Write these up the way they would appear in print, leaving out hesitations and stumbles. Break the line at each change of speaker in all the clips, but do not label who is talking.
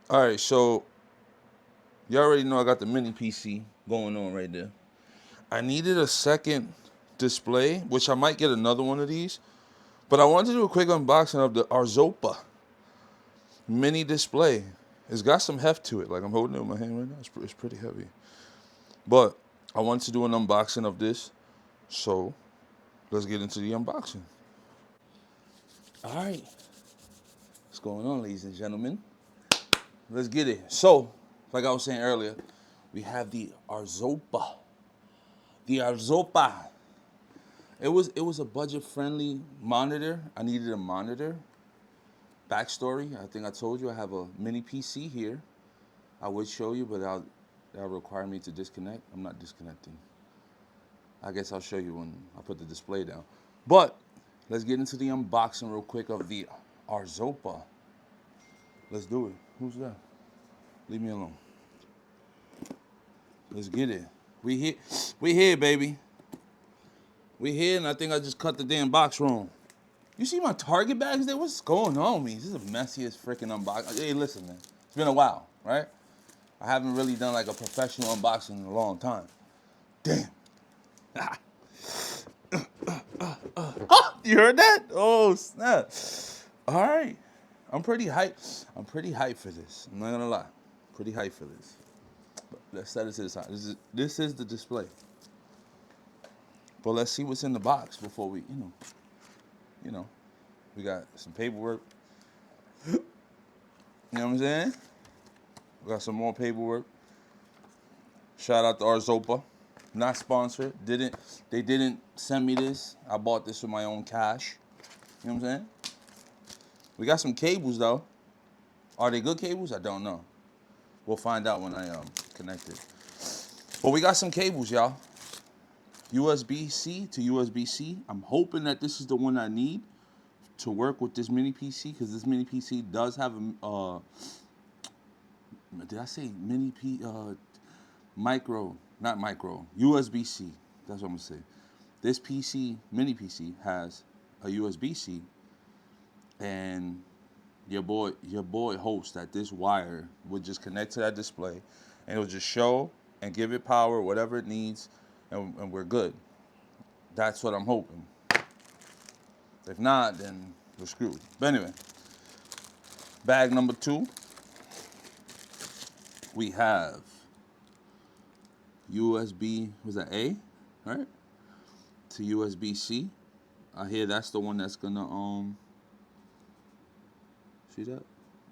All right, so you already know I got the mini PC going on right there. I needed a second display, which I might get another one of these, but I wanted to do a quick unboxing of the ARZOPA mini display. It's got some heft to it. Like I'm holding it in my hand right now. It's pretty heavy. But I wanted to do an unboxing of this, so let's get into the unboxing. All right, what's going on, ladies and gentlemen? Let's get it. So, like I was saying earlier, we have the ARZOPA. The ARZOPA. It was a budget friendly monitor. I needed a monitor. Backstory: I think I told you I have a mini PC here. I would show you, but that'll require me to disconnect. I'm not disconnecting. I guess I'll show you when I put the display down. But let's get into the unboxing real quick of the ARZOPA. Let's do it. Who's that? Leave me alone. Let's get it. We here. We here, baby. We here, and I think I just cut the damn box wrong. You see my Target bags there? What's going on with me? This is the messiest freaking unboxing. Hey, listen, man. It's been a while, right? I haven't really done like a professional unboxing in a long time. Damn. You heard that? Oh, snap. All right. I'm pretty hyped. I'm pretty hyped for this. I'm not gonna lie. Pretty hyped for this. But let's set it to the side. This is the display. But let's see what's in the box before we, you know, we got some paperwork. You know what I'm saying? We got some more paperwork. Shout out to ARZOPA. Not sponsored. They didn't send me this. I bought this with my own cash. You know what I'm saying? We got some cables though. Are they good cables? I don't know. We'll find out when I connect it. But we got some cables, y'all. USB-C to USB-C. I'm hoping that this is the one I need to work with this mini PC, because this mini PC does have a did I say mini P micro, not micro, USB-C. That's what I'm gonna say. This PC, mini PC, has a USB-C, and your boy hopes that this wire would just connect to that display, and it'll just show and give it power, whatever it needs, and we're good. That's what I'm hoping. If not, then we're screwed. But anyway, bag number 2, we have USB, was that A, right? To USB-C. I hear that's the one that's gonna see that?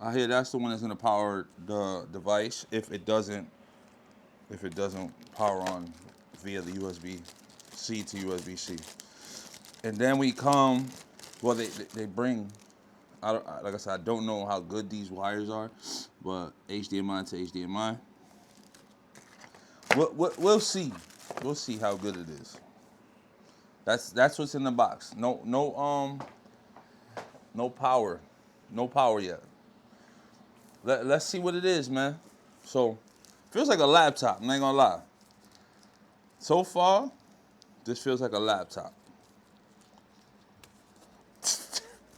I hear that's the one that's gonna power the device if it doesn't power on via the USB-C to USB-C. And then we come, well, they bring, like I said, I don't know how good these wires are, but HDMI to HDMI. We'll see. We'll see how good it is. That's what's in the box. No power, no power yet. Let's see what it is, man. So feels like a laptop. I'm not gonna lie. So far, this feels like a laptop.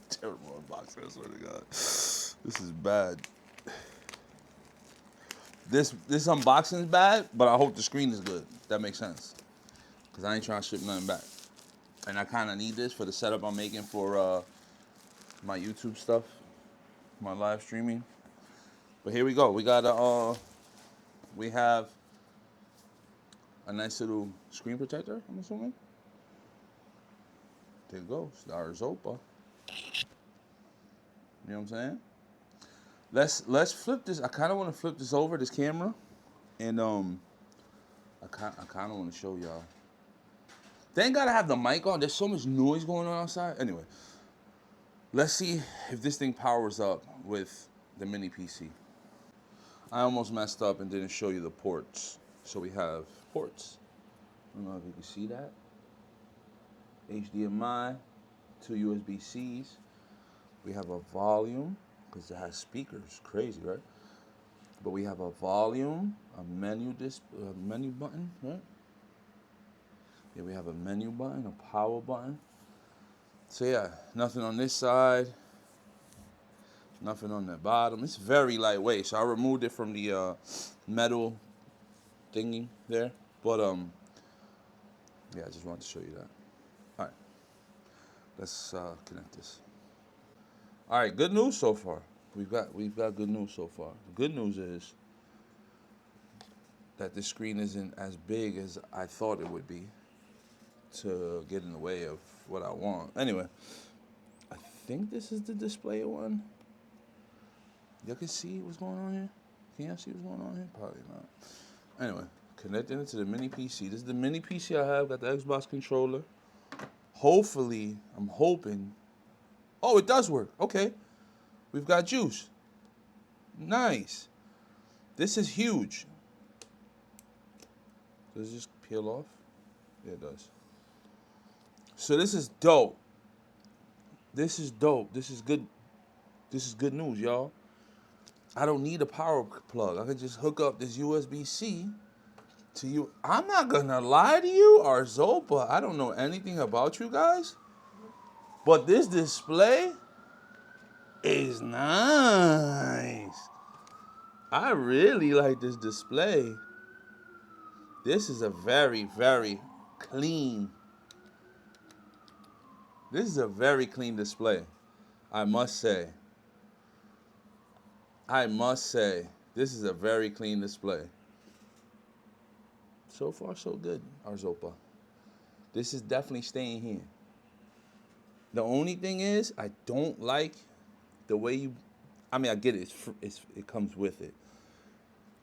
Terrible unboxing, I swear to God. This is bad. This unboxing is bad, but I hope the screen is good. That makes sense. Because I ain't trying to ship nothing back. And I kind of need this for the setup I'm making for my YouTube stuff, my live streaming. But here we go. We have a nice little screen protector, I'm assuming. There it goes. The ARZOPA. You know what I'm saying? Let's flip this. I kind of want to flip this over, this camera, and I kind of want to show y'all. Thank God I have the mic on. There's so much noise going on outside. Anyway, let's see if this thing powers up with the mini PC. I almost messed up and didn't show you the ports. So we have ports. I don't know if you can see that. HDMI, 2 USB-Cs. We have a volume, because it has speakers. Crazy, right? But we have a volume, a menu button, right? Yeah, we have a menu button, a power button. So yeah, nothing on this side. Nothing on the bottom. It's very lightweight, so I removed it from the metal thingy there. But yeah, I just wanted to show you that. All right, let's connect this. All right, good news so far. We've got good news so far. The good news is that this screen isn't as big as I thought it would be to get in the way of what I want. Anyway, I think this is the display one. Y'all can see what's going on here? Can y'all see what's going on here? Probably not. Anyway, connecting it to the mini PC. This is the mini PC I have. Got the Xbox controller. Hopefully, I'm hoping. Oh, it does work. Okay. We've got juice. Nice. This is huge. Does it just peel off? Yeah, it does. So this is dope. This is dope. This is good. This is good news, y'all. I don't need a power plug. I can just hook up this USB-C to you. I'm not gonna lie to you, ARZOPA. I don't know anything about you guys, but this display is nice. I really like this display. This is a very, very clean. This is a very clean display, I must say. I must say, this is a very clean display. So far, so good, ARZOPA. This is definitely staying here. The only thing is, I don't like the way you, I mean, I get it, it comes with it.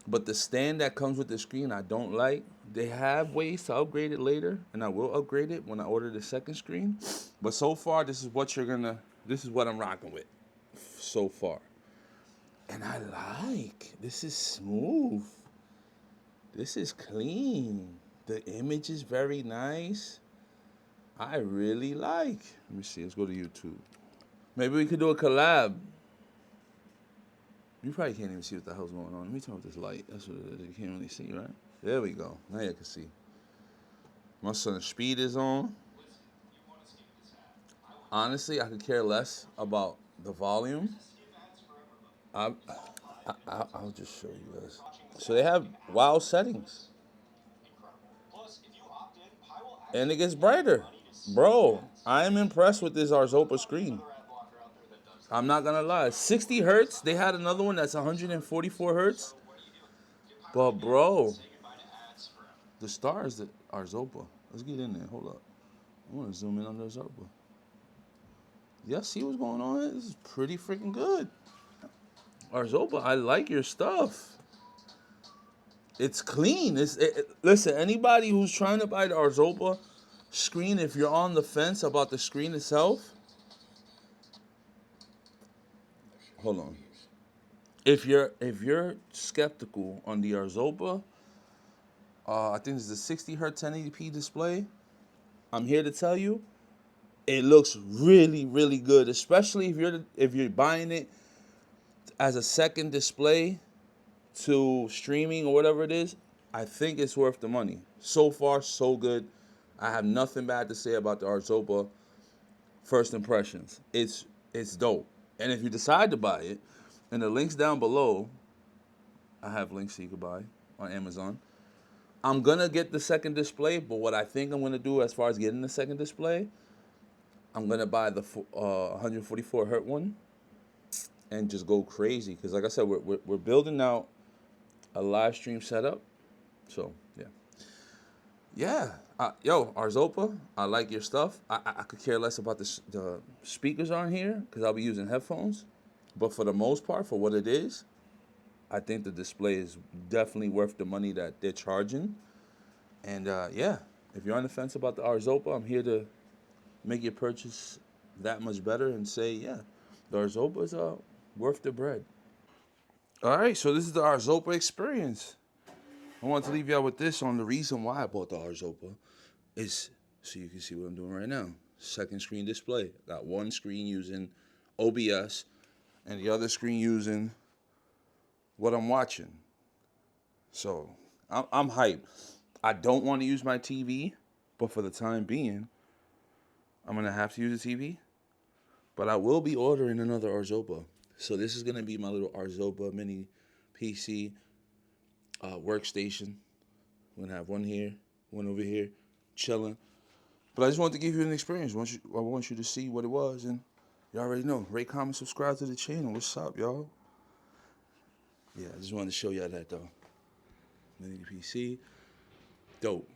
But the stand that comes with the screen, I don't like. They have ways to upgrade it later, and I will upgrade it when I order the second screen. But so far, this is what I'm rocking with so far. And I like, this is smooth. This is clean. The image is very nice. I really like. Let me see, let's go to YouTube. Maybe we could do a collab. You probably can't even see what the hell's going on. Let me turn off this light. That's what it is. You can't really see, right? There we go. Now you can see. My son's speed is on. Honestly, I could care less about the volume. I'll just show you guys. So they have wild settings. And it gets brighter. Bro, I am impressed with this ARZOPA screen. I'm not gonna lie. 60 hertz. They had another one that's 144 hertz. But bro, the stars that ARZOPA. Let's get in there. Hold up. I want to zoom in on the ARZOPA. Y'all see what's going on here? This is pretty freaking good. ARZOPA, I like your stuff. It's clean. Listen, anybody who's trying to buy the ARZOPA screen, if you're on the fence about the screen itself, hold on. If you're skeptical on the ARZOPA, I think it's a 60 hertz 1080p display. I'm here to tell you, it looks really, really good, especially if you're buying it as a second display to streaming or whatever it is. I think it's worth the money. So far, so good. I have nothing bad to say about the ARZOPA first impressions. It's dope. And if you decide to buy it, and the links down below, I have links so you can buy on Amazon. I'm gonna get the second display, but what I think I'm gonna do as far as getting the second display, I'm gonna buy the 144 hertz one and just go crazy. Because like I said, we're building out a live stream setup. So yeah. Yo, ARZOPA, I like your stuff. I could care less about the speakers on here because I'll be using headphones. But for the most part, for what it is, I think the display is definitely worth the money that they're charging. And yeah, if you're on the fence about the ARZOPA, I'm here to make your purchase that much better and say, yeah, the ARZOPA is worth the bread. All right, so this is the ARZOPA experience. I want to leave y'all with this on the reason why I bought the ARZOPA is so you can see what I'm doing right now. Second screen display. Got one screen using OBS and the other screen using what I'm watching. So I'm hyped. I don't want to use my TV, but for the time being, I'm going to have to use the TV. But I will be ordering another ARZOPA So this is gonna be my little ARZOPA mini PC workstation. I'm gonna have one here, one over here, chilling. But I just wanted to give you an experience. I want you to see what it was, and you already know. Rate, comment, subscribe to the channel. What's up, y'all? Yeah, I just wanted to show y'all that though. Mini PC, dope.